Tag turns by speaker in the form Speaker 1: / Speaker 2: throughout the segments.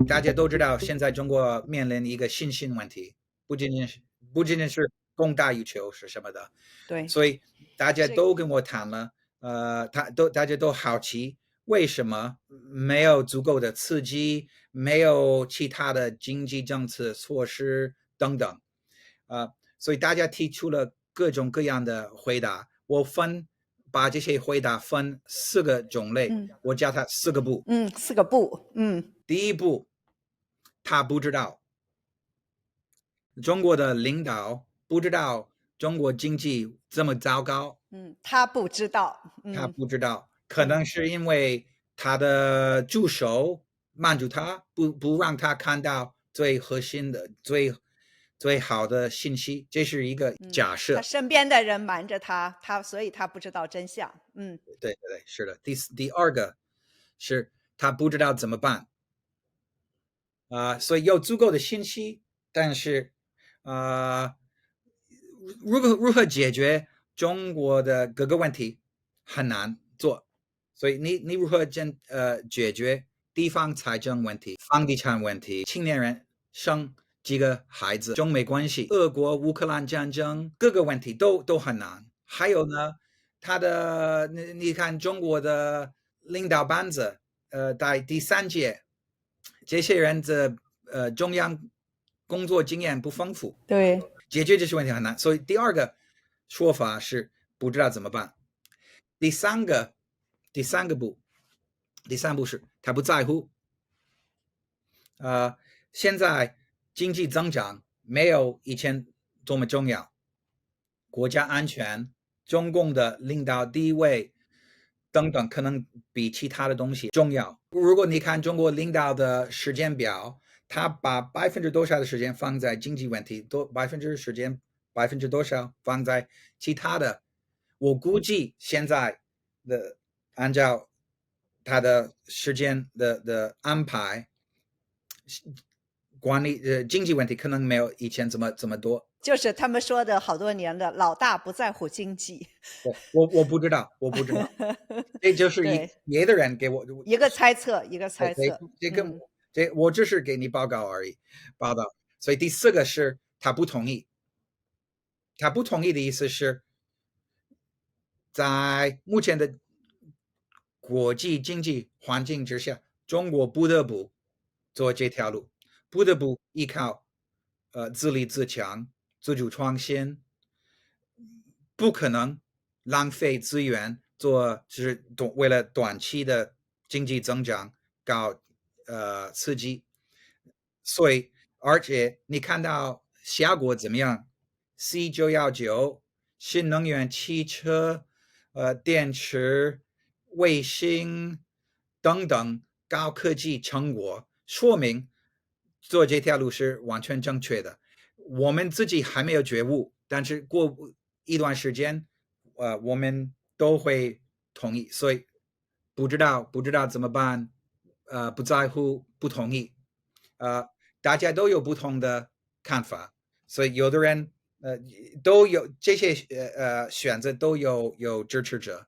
Speaker 1: 大家都知道，现在中国面临一个信心问题，不仅仅是不仅仅是供大于求是什么的，
Speaker 2: 对，
Speaker 1: 所以大家
Speaker 2: 是
Speaker 1: 都跟我谈了，大家都好奇为什么没有足够的刺激，没有其他的经济政策措施等等，所以大家提出了各种各样的回答，把这些回答分四个种类，
Speaker 2: 嗯
Speaker 1: 我叫它四个不。
Speaker 2: 嗯，四个不，
Speaker 1: 第一步，他不知道中国的领导不知道中国经济这么糟糕，
Speaker 2: 他不知道，
Speaker 1: 他不知道，可
Speaker 2: 嗯
Speaker 1: 能是因为他的助手瞒住他，不让他看到最核心的、最好的信息，这是一个假
Speaker 2: 他
Speaker 1: 设。
Speaker 2: 身边的人瞒着他，所以他不知道真相，
Speaker 1: 对对对，是的。第二个是他不知道怎么办所以有足够的信息，但是啊、如何解决中国的各个问题很难做，所以你如何解决地方财政问题、房地产问题、青年人生几个孩子、中美关系、俄国乌克兰战争各个问题都很难。还有呢，你看中国的领导班子，在第三届，这些人的中央工作经验不丰富，
Speaker 2: 对，
Speaker 1: 解决这些问题很难。所以第二个说法是不知道怎么办。第三个，第三个步，第三步是他不在乎。呃，现在经济增长没有以前多么重要，国家安全、中共的领导地位等等，可能比其他的东西重要。如果你看中国领导的时间表，他把多少的时间放在经济问题，百分之多少放在其他的。我估计现在的按照他的时间的安排，经济问题可能没有以前这么多。
Speaker 2: 就是他们说的好多年的老大不在乎经济，
Speaker 1: 我不知道，我不知道，这就是
Speaker 2: 对，
Speaker 1: 别的人给我
Speaker 2: 一个猜测，一个猜测，
Speaker 1: 我只是给你报告而已，报道。所以第四个是他不同意，他不同意的意思是在目前的国际经济环境之下，中国不得不做这条路，不得不依靠自立自强、自主创新，不可能浪费资源就是为了短期的经济增长搞刺激，所以而且你看到下国怎么样？C919新能源汽车、电池、卫星等等高科技成果，说明做这条路是完全正确的。我们自己还没有觉悟，但是过一段时间，我们都会同意。所以不知道怎么办，不在乎，不同意，呃，大家都有不同的看法，所以有的人呃都有这些选择都有支持者。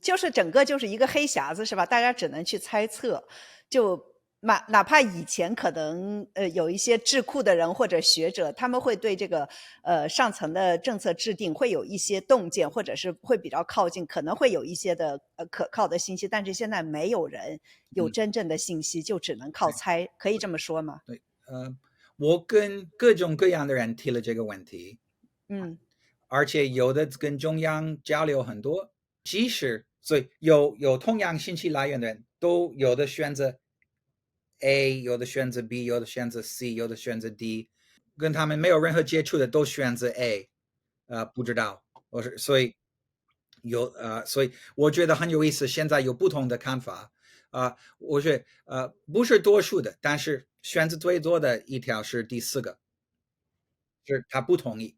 Speaker 2: 就是整个就是一个黑匣子是吧？大家只能去猜测，就哪怕以前可能有一些智库的人或者学者，他们会对这个上层的政策制定会有一些洞见，或者是会比较靠近，可能会有一些的可靠的信息，但是现在没有人有
Speaker 1: 嗯，
Speaker 2: 真正的信息，就只能靠
Speaker 1: 对
Speaker 2: 猜，可以这么说吗？
Speaker 1: 对，我跟各种各样的人提了这个问题，
Speaker 2: 嗯
Speaker 1: 而且有的跟中央交流很多，所以有同样信息来源的人，都有的选择 A，有的选择 B，有的选择 C，有的选择 D，跟他们没有任何接触的都选择 A，不知道，所以所以我觉得很有意思，现在有不同的看法，我觉得不是多数的，但是选择最多的一条是第四个，是他不同意。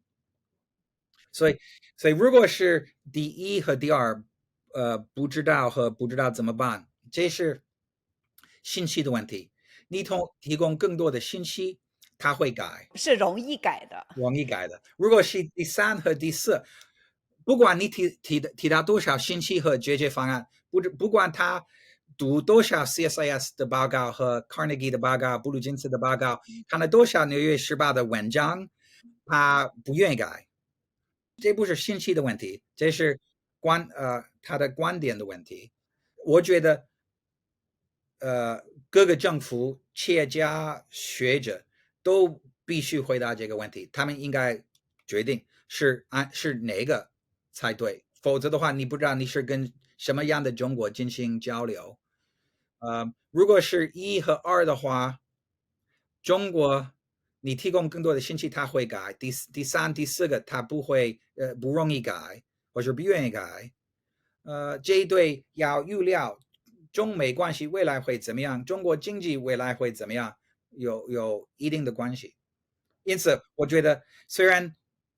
Speaker 1: 所以，如果是第一和第二，不知道和不知道怎么办，这是信息的问题。你提供更多的信息，它会改，
Speaker 2: 是容易改的。
Speaker 1: 容易改的。如果是第三和第四，不管你提到多少信息和解决方案，不管他读多少 CSIS 的报告和 Carnegie 的报告、布鲁金斯的报告，看了多少《纽约时报》的文章，他不愿意改。这不是信息的问题，这是他的观点的问题。我觉得各个政府、企业家、学者都必须回答这个问题，他们应该决定是哪个才对，否则的话，你不知道你是跟什么样的中国进行交流。如果是1和2的话，中国你提供更多的信息，他会改。第3、第4个他不容易改，或者不愿意改。这一对要预料中美关系未来会怎么样，中国经济未来会怎么样，有一定的关系。因此，我觉得虽然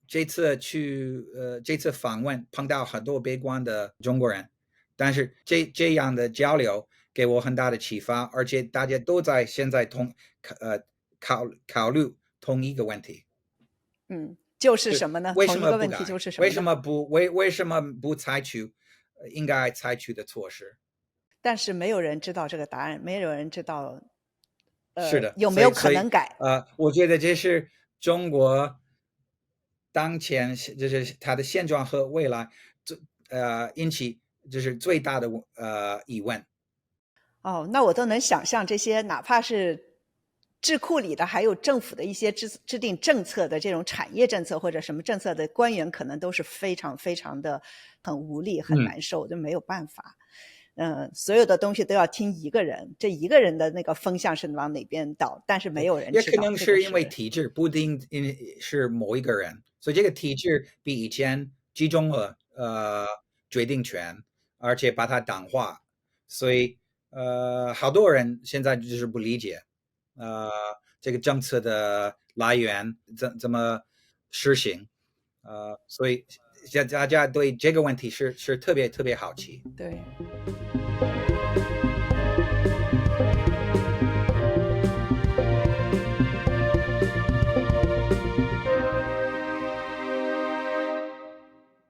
Speaker 1: 这次访问碰到很多悲观的中国人，但是这样的交流给我很大的启发，而且大家都在现在考虑同一个问题。
Speaker 2: 就是什么呢？
Speaker 1: 为什么不改？
Speaker 2: 同一个问题就是什么呢？
Speaker 1: 为什么不采取应该采取的措施？
Speaker 2: 但是没有人知道这个答案，没有人知道，
Speaker 1: 是的，
Speaker 2: 有没有可能改？
Speaker 1: 我觉得这是中国当前就是它的现状和未来引起就是最大的疑问。
Speaker 2: 那我都能想象这些，哪怕是智库里的，还有政府的一些制定政策的这种产业政策或者什么政策的官员，可能都是非常非常的很无力、很难受，就没有办法。所有的东西都要听一个人，这一个人的那个风向是往哪边倒，但是没有人知道。
Speaker 1: 也可能是因为体制，不一定是某一个人，所以这个体制比以前集中了决定权，而且把它党化，所以好多人现在就是不理解这个政策的来源怎么实行，所以大家对这个问题是特别特别好奇。
Speaker 2: 对。